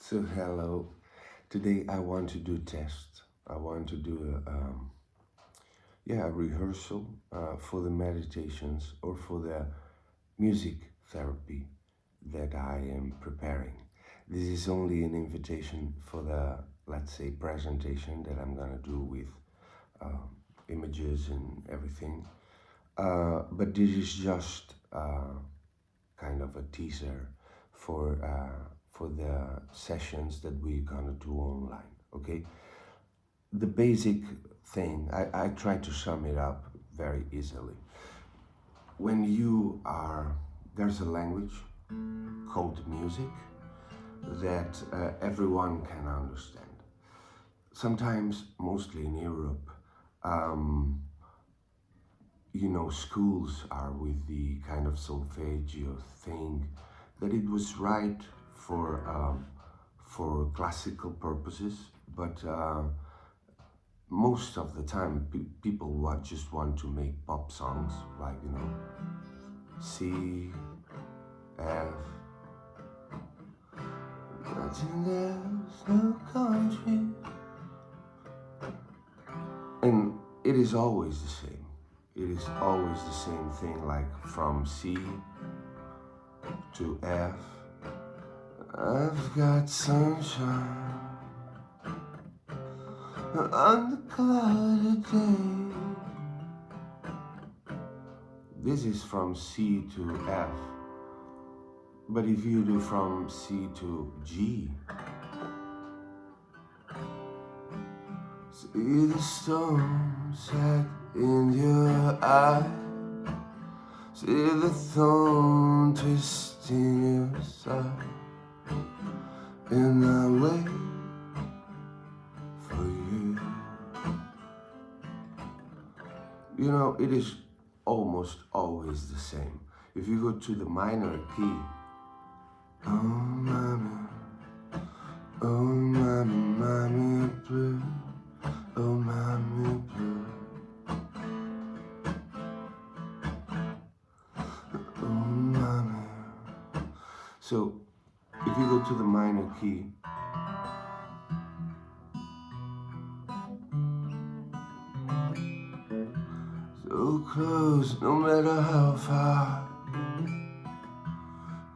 So hello, today I want to do test. I want to do a rehearsal for the meditations or for the music therapy that I am preparing. This is only an invitation for the, let's say, presentation that I'm gonna do with images and everything. But this is just kind of a teaser for the sessions that we're gonna do online. Okay, the basic thing I try to sum it up very easily. When you are there's a language called music that everyone can understand. Sometimes, mostly in Europe, um, schools are with the kind of solfeggio thing that it was right for classical purposes, but most of the time people just want to make pop songs like C, F. Imagine there's no country, and it is always the same. It is always the same thing, like from C to F. I've got sunshine on the cloudy day. This is from C to F. But if you do from C to G, see the storm set in your eye, see the thorn twisting your side, and I wait for you. You know, it is almost always the same. If you go to the minor key, oh mommy, mommy blue, oh mommy blue, oh mommy. So if you go to the minor key, so close, no matter how far,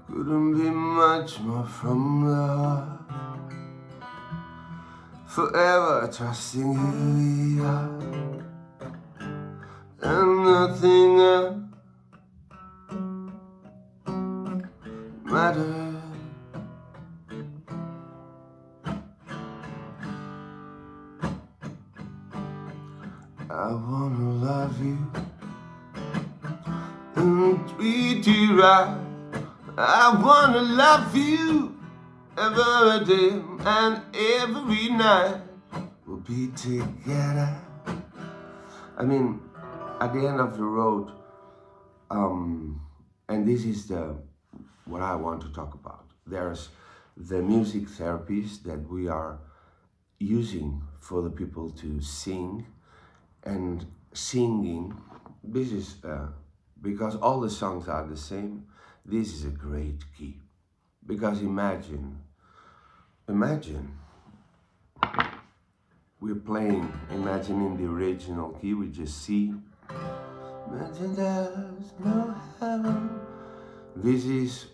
couldn't be much more from the heart. Forever trusting who we are, and nothing else matters. I wanna love you and treat you right. I wanna love you every day and every night. We'll be together. I mean, at the end of the road, and this is what I want to talk about. There's the music therapies that we are using for the people to sing, and singing. This is because all the songs are the same. This is a great key, because imagine we're playing, imagining the original key, we just C. Imagine there's no heaven. This is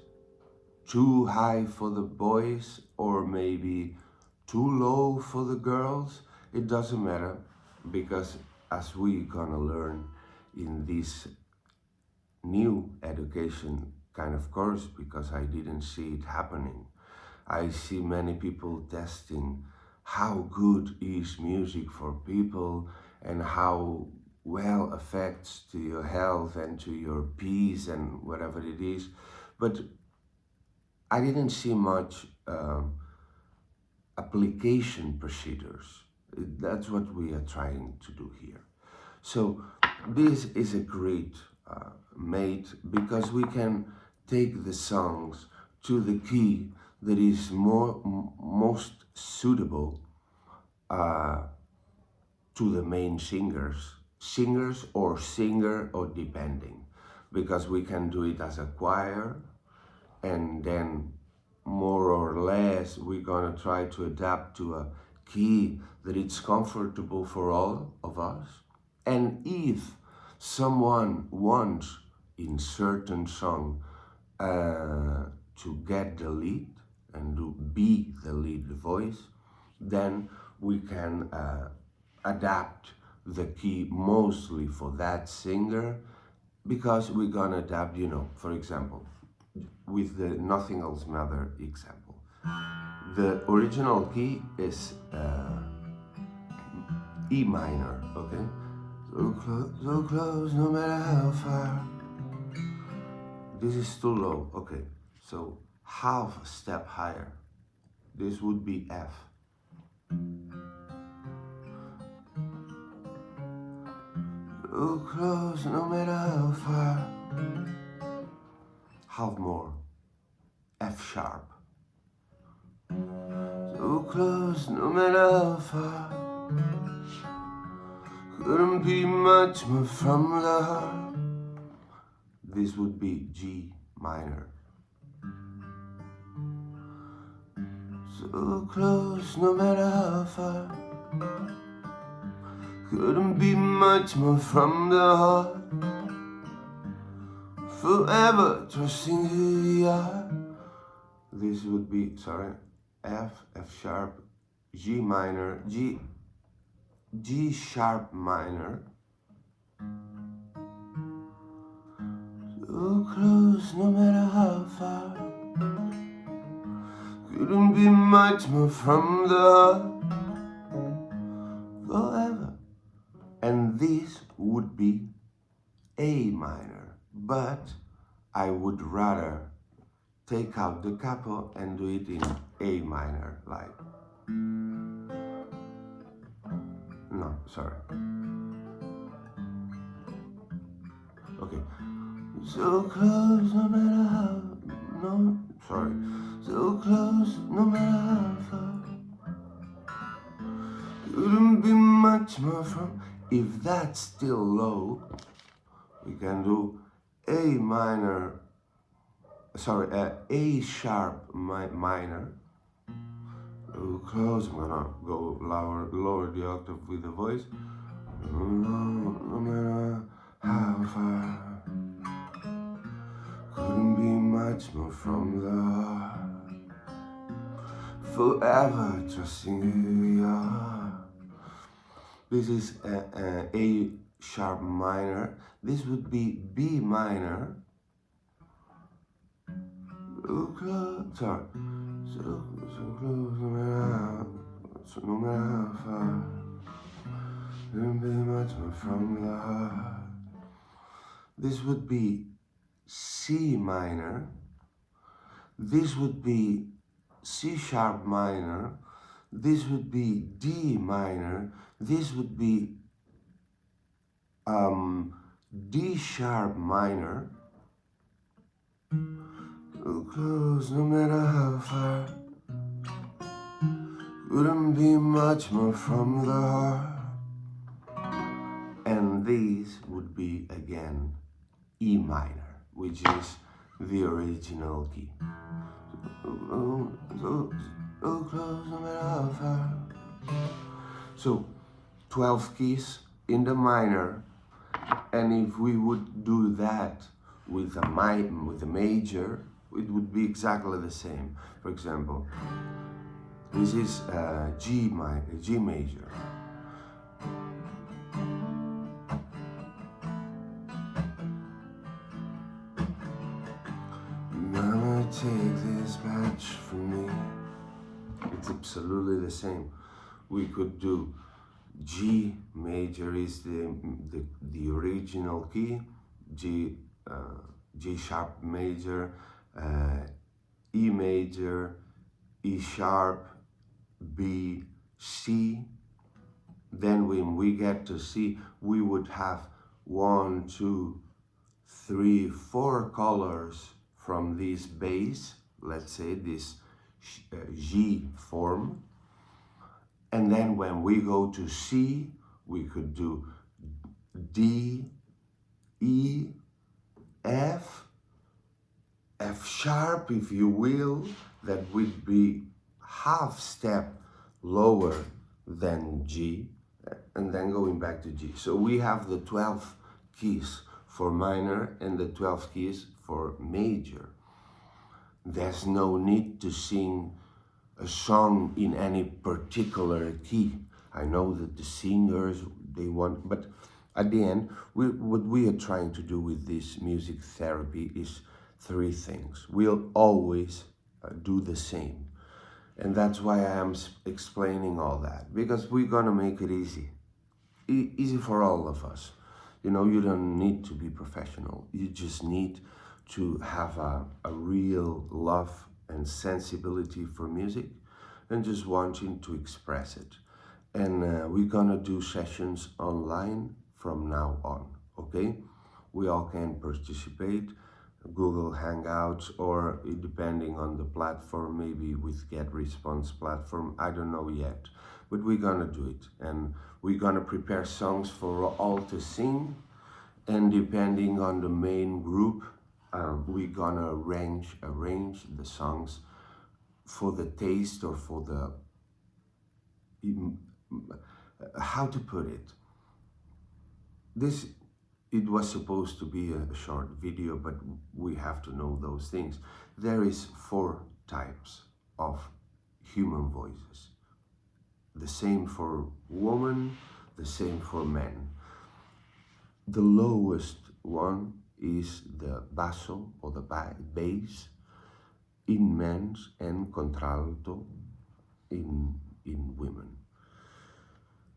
too high for the boys, or maybe too low for the girls. It doesn't matter, because as we gonna learn in this new education kind of course, because I didn't see it happening, I see many people testing how good is music for people and how well affects to your health and to your peace and whatever it is. But I didn't see much application procedures. That's what we are trying to do here. So this is a great mate, because we can take the songs to the key that is most suitable to the main singers or singer, or depending, because we can do it as a choir, and then more or less, we're gonna try to adapt to a key that it's comfortable for all of us. And if someone wants in certain song to get the lead and to be the lead voice, then we can adapt the key mostly for that singer, because we're gonna adapt, you know, for example, with the Nothing Else Matter example. The original key is E minor, okay? So close, no matter how far. This is too low, okay. So half a step higher. This would be F. So close, no matter how far. Half more. F sharp. So close, no matter how far. Couldn't be much more from the heart. This would be G minor. So close, no matter how far. Couldn't be much more from the heart. Forever trusting who you are. This would be, sorry, F, F sharp, G minor, G sharp minor. So close, no matter how far. Couldn't be much more from the heart. Forever. And this would be A minor, but I would rather take out the capo and do it in A minor, like, no, sorry. Okay. So close, no matter how, no, sorry. So close, no matter how far. Couldn't be much more from, if that's still low, we can do A minor, sorry, A sharp minor. So close, I'm gonna go lower the octave with the voice. No matter how far. Couldn't be much more from the heart. Forever trusting who you are. This is A sharp minor. This would be B minor. So close, sorry. So close, no matter how far. Couldn't be much more from the heart. This would be C minor. This would be C sharp minor. This would be D minor. This would be D sharp minor. So close, no matter how far. Couldn't be much more from the heart. And this would be again E minor, which is the original key. So close, no matter how far. So 12 keys in the minor, and if we would do that with a major, it would be exactly the same. For example, this is G major. Mama, take this match from me. It's absolutely the same. We could do G major is the original key, G sharp major, E major, E sharp, B, C. Then when we get to C, we would have 1, 2, 3, 4 colors from this bass, let's say this G form. And then when we go to C, we could do D, E, F, F sharp if you will, that would be half step lower than G, and then going back to G. So we have the 12 keys for minor and the 12 keys for major. There's no need to sing a song in any particular key. I know that the singers, they want, but at the end, what we are trying to do with this music therapy is three things. We'll always do the same. And that's why I am explaining all that, because we're gonna make it easy. Easy for all of us. You know, you don't need to be professional. You just need to have a real love and sensibility for music and just wanting to express it. And we're gonna do sessions online from now on, okay? We all can participate, Google Hangouts, or depending on the platform, maybe with Get Response platform, I don't know yet. But we're gonna do it, and we're gonna prepare songs for all to sing, and depending on the main group, we're gonna arrange the songs for the taste or for the, how to put it. This, it was supposed to be a short video, but we have to know those things. There is 4 types of human voices. The same for women, the same for men. The lowest one is the basso or the bass in men and contralto in women.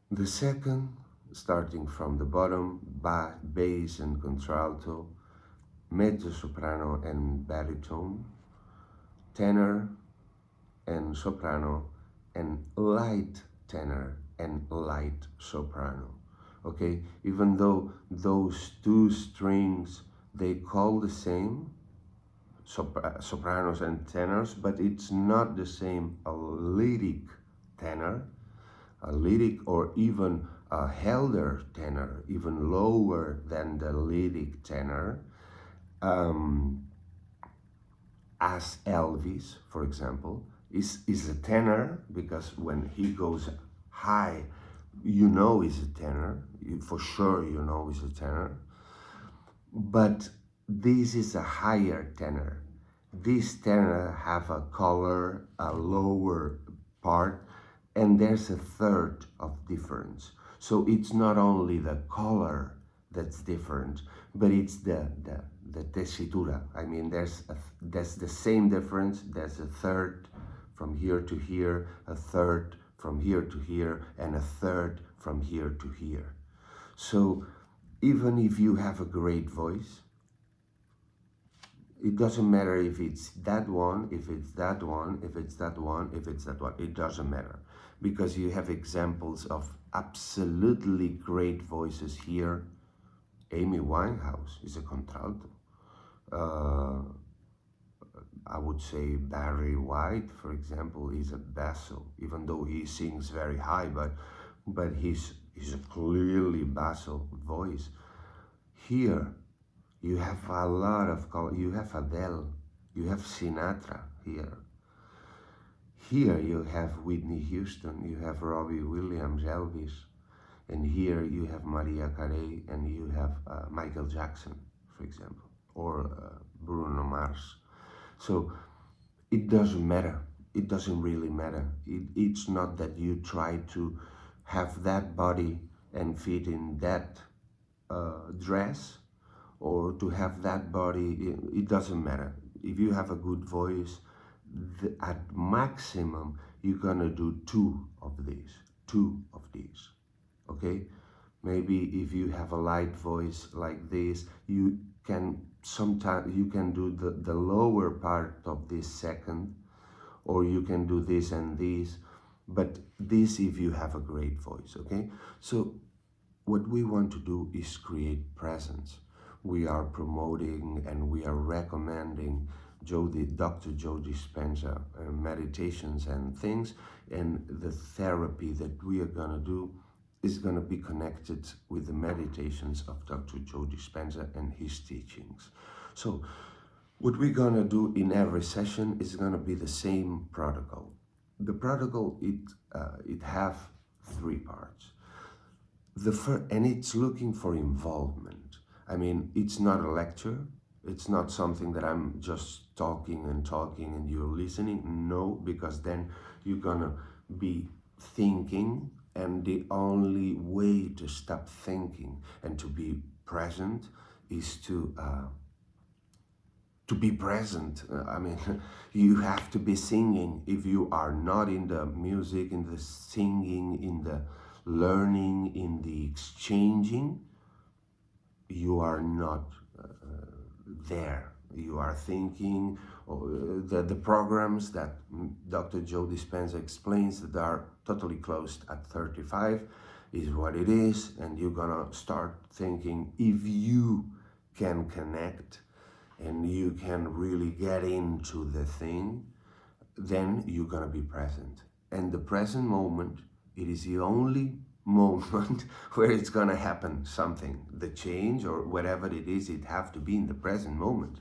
The second, starting from the bottom, bass and contralto, mezzo-soprano and baritone, tenor and soprano, and light tenor and light soprano. Okay, even though those 2 strings, they call the same, sopranos and tenors, but it's not the same a lyric tenor, a lyric, or even a helder tenor, even lower than the lyric tenor, as Elvis, for example, is a tenor, because when he goes high, you know he's a tenor, for sure you know he's a tenor, but this is a higher tenor. This tenor have a color, a lower part, and there's a third of difference. So it's not only the color that's different, but it's the tessitura. I mean, there's the same difference. There's a third from here to here, a third from here to here, and a third from here to here. So even if you have a great voice, it doesn't matter if it's that one, if it's that one, if it's that one, if it's that one. It doesn't matter, because you have examples of absolutely great voices here. Amy Winehouse is a contralto. I would say Barry White, for example, is a basso, even though he sings very high, but he's a clearly basso voice. Here, you have a lot of color. You have Adele, you have Sinatra here. Here you have Whitney Houston, you have Robbie Williams, Elvis, and here you have Mariah Carey, and you have Michael Jackson, for example, or Bruno Mars. So it doesn't matter. It doesn't really matter. It's not that you try to have that body and fit in that dress, or to have that body. It doesn't matter. If you have a good voice, at maximum you're gonna do 2 of these, okay? Maybe if you have a light voice like this, you can sometimes you can do the lower part of this second, or you can do this and this, but this if you have a great voice, okay? So what we want to do is create presence. We are promoting and we are recommending Dr. Joe Dispenza meditations and things, and the therapy that we are gonna do is gonna be connected with the meditations of Dr. Joe Dispenza and his teachings. So What we're gonna do in every session is gonna be the same protocol. The protocol, it have three parts. And it's looking for involvement. I mean, it's not a lecture. It's not something that I'm just talking and you're listening. No, because then you're gonna be thinking, and the only way to stop thinking and to be present is to be present. I mean, you have to be singing. If you are not in the music, in the singing, in the learning, in the exchanging, you are not there. You are thinking. The programs that Dr. Joe Dispenza explains that are totally closed at 35 is what it is, and you're gonna start thinking. If you can connect and you can really get into the thing, then you're gonna be present. And the present moment, it is the only moment where it's gonna happen something. The change or whatever it is, it have to be in the present moment.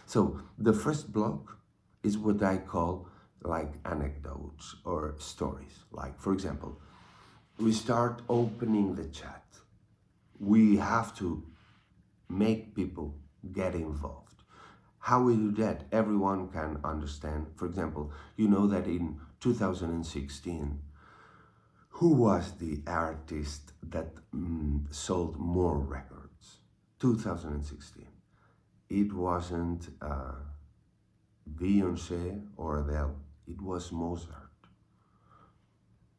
So the first block is what I call like anecdotes or stories. Like, for example, we start opening the chat. We have to make people get involved. How we do that, everyone can understand. For example, you know that in 2016, who was the artist that sold more records? 2016. It wasn't Beyonce or Adele, it was Mozart.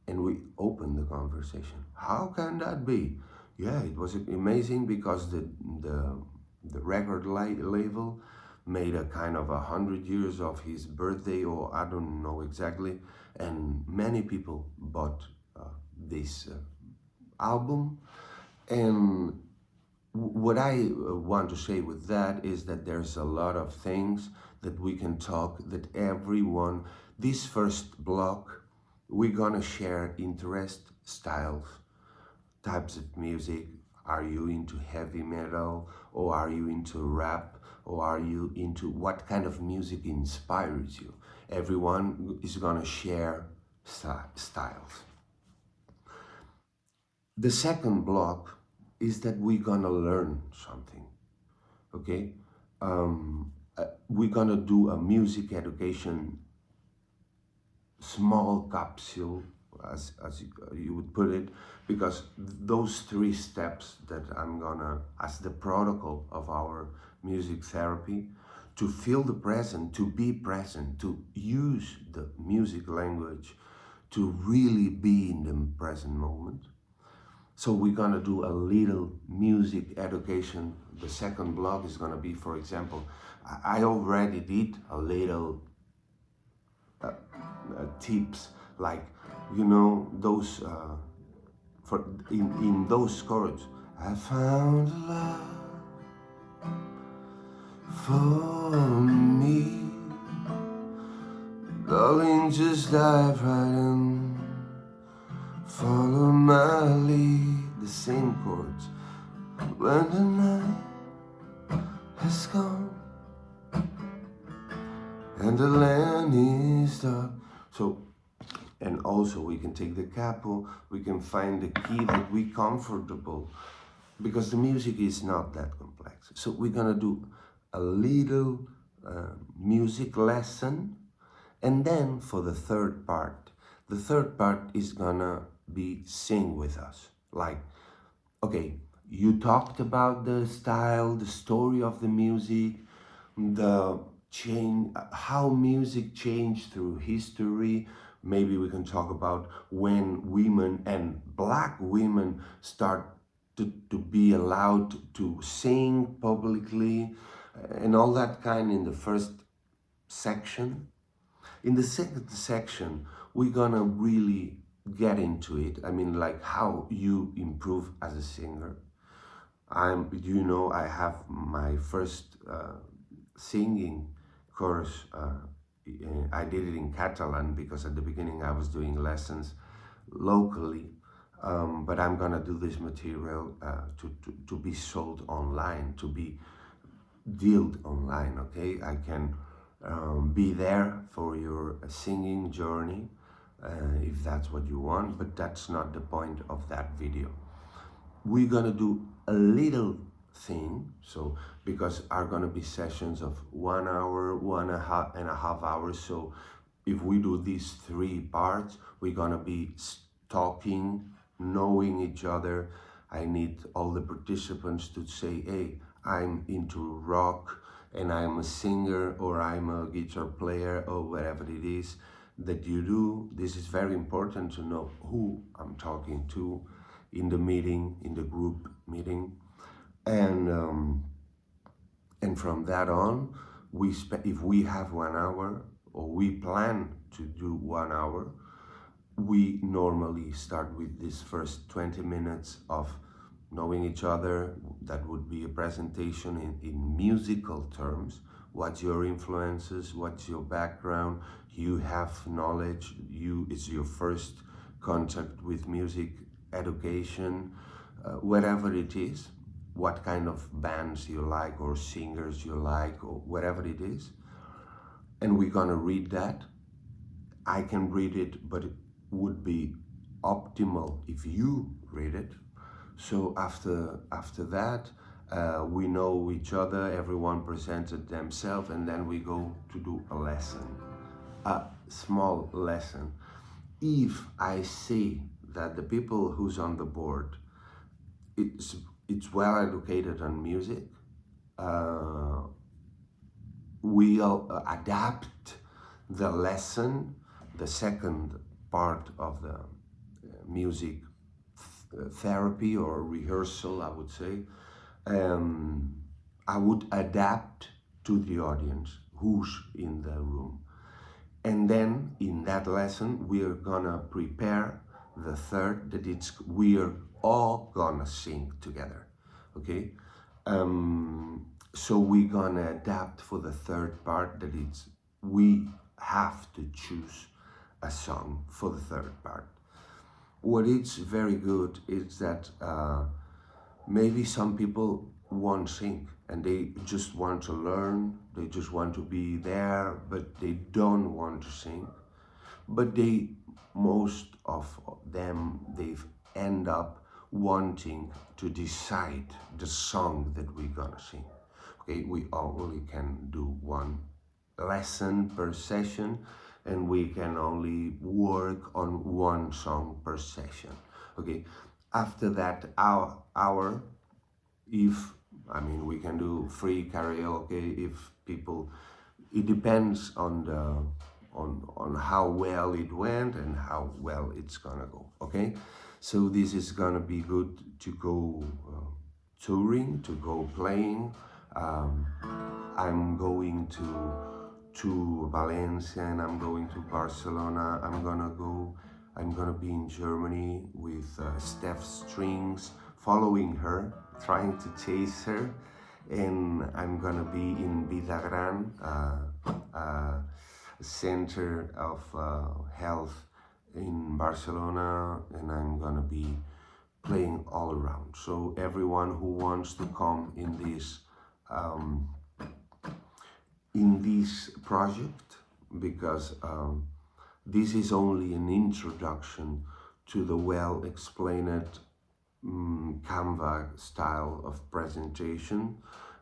And we opened the conversation. How can that be? Yeah, it was amazing because the record label made a kind of 100 years of his birthday, or I don't know exactly, and many people bought this album. And what I want to say with that is that there's a lot of things that we can talk, that everyone, this first block, we're gonna share interest, styles, types of music. Are you into heavy metal, or are you into rap, or are you into what kind of music inspires you? Everyone is gonna share styles. The second block is that we're gonna learn something, okay? We're gonna do a music education small capsule, as you would put it, because those three steps that I'm gonna, as the protocol of our music therapy, to feel the present, to be present, to use the music language, to really be in the present moment. So we're gonna do a little music education. The second block is gonna be, for example, I already did a little tips, like, you know, those for in those chords. I found love for me, darling, just dive right in, follow my lead. The same chords. When the night has gone and the land is dark. So, and also we can take the capo, we can find the key that we're comfortable, because the music is not that complex. So we're gonna do a little music lesson, and then for the third part is gonna be sing with us. Like, okay, you talked about the style, the story of the music, the change, how music changed through history. Maybe we can talk about when women and black women start to be allowed to sing publicly, and all that kind in the first section. In the second section, we're gonna really get into it. I mean, like how you improve as a singer. I have my first singing course. I did it in Catalan because at the beginning I was doing lessons locally, but I'm gonna do this material to be sold online, to be dealt online, okay? I can be there for your singing journey if that's what you want, but that's not the point of that video. We're gonna do a little thing, so because are gonna be sessions of 1 hour, 1.5 hours. So if we do these 3 parts, we're gonna be talking, knowing each other. I need all the participants to say, hey, I'm into rock and I'm a singer, or I'm a guitar player, or whatever it is that you do. This is very important to know who I'm talking to in the meeting, in the group meeting. And from that on, if we have 1 hour, or we plan to do 1 hour, we normally start with this first 20 minutes of knowing each other. That would be a presentation in musical terms. What's your influences? What's your background? You have knowledge. It's your first contact with music, education, whatever it is. What kind of bands you like, or singers you like, or whatever it is. And we're gonna read that. I can read it, but it would be optimal if you read it. So after that, we know each other, everyone presented themselves, and then we go to do a lesson, a small lesson. If I see that the people who's on the board, it's well educated on music, we'll adapt the lesson, the second part of the music therapy or rehearsal, I would say. I would adapt to the audience who's in the room. And then in that lesson, we are gonna prepare the third, that we are all gonna sing together, okay? So we're gonna adapt for the third part, that we have to choose a song for the third part. What is very good is that maybe some people won't sing and they just want to learn, they just want to be there, but they don't want to sing. But most of them, they end up wanting to decide the song that we're gonna sing. Okay, we only can do one lesson per session, and we can only work on one song per session. Okay, after that hour, we can do free karaoke if people. It depends on how well it went and how well it's gonna go. Okay, so this is gonna be good to go touring, to go playing. I'm going to Valencia, and I'm going to Barcelona. I'm gonna be in Germany with Steph Strings, following her, trying to chase her. And I'm gonna be in Vidagran, center of health in Barcelona, and I'm gonna be playing all around. So everyone who wants to come in this project, because this is only an introduction to the well-explained Canva style of presentation.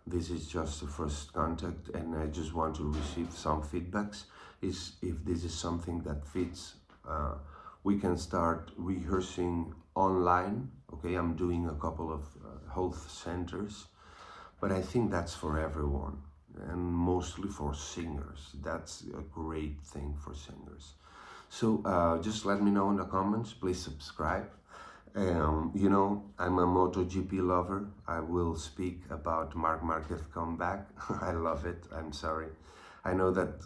This is just the first contact, and I just want to receive some feedbacks. If this is something that fits, we can start rehearsing online. Okay, I'm doing a couple of health centers, but I think that's for everyone, and mostly for singers. That's a great thing for singers. So just let me know in the comments. Please subscribe. I'm a MotoGP lover. I will speak about Marc Marquez comeback. I love it. I'm sorry. I know that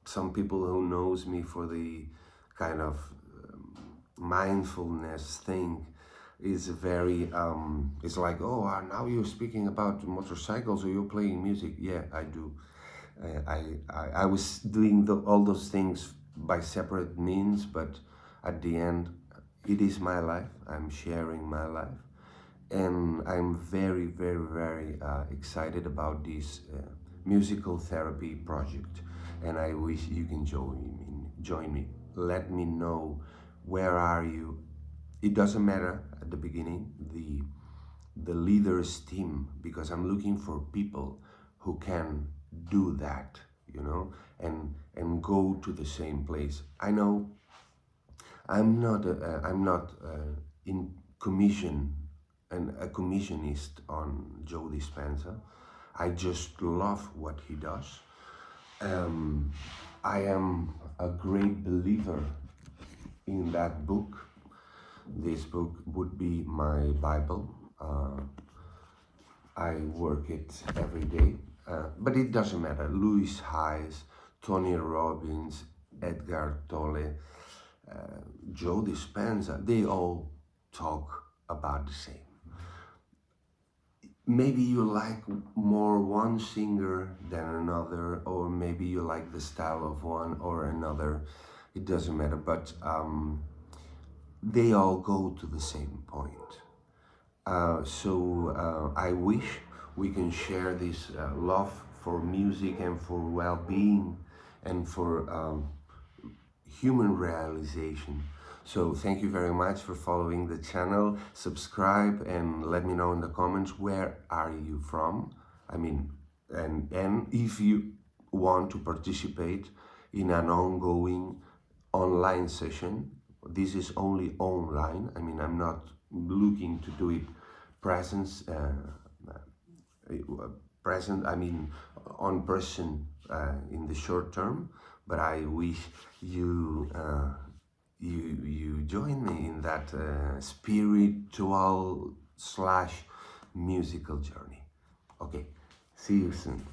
some people who knows me for the kind of mindfulness thing is very, it's like, oh, now you're speaking about motorcycles, or you're playing music. Yeah, I do. I was doing all those things by separate means, but at the end, it is my life. I'm sharing my life, and I'm very, very, very excited about this musical therapy project, and I wish you can join me. Let me know where are you. It doesn't matter at the beginning the leader's team, because I'm looking for people who can do that, and go to the same place. I know I'm not in commission and a commissionist on Joe Dispenza. I just love what he does. Um, I am a great believer in that book. This book would be my Bible. I work it every day, but it doesn't matter. Louis Hayes, Tony Robbins, Edgar Tolle, Joe Dispenza, they all talk about the same. Maybe you like more one singer than another, or maybe you like the style of one or another. It doesn't matter, but they all go to the same point. So I wish we can share this love for music and for well-being and for human realization. So thank you very much for following the channel. Subscribe and let me know in the comments where are you from. I mean, and if you want to participate in an ongoing online session. This is only online. I mean, I'm not looking to do it presence present. I mean, on person in the short term. But I wish you you join me in that spiritual slash musical journey. Okay, see you soon.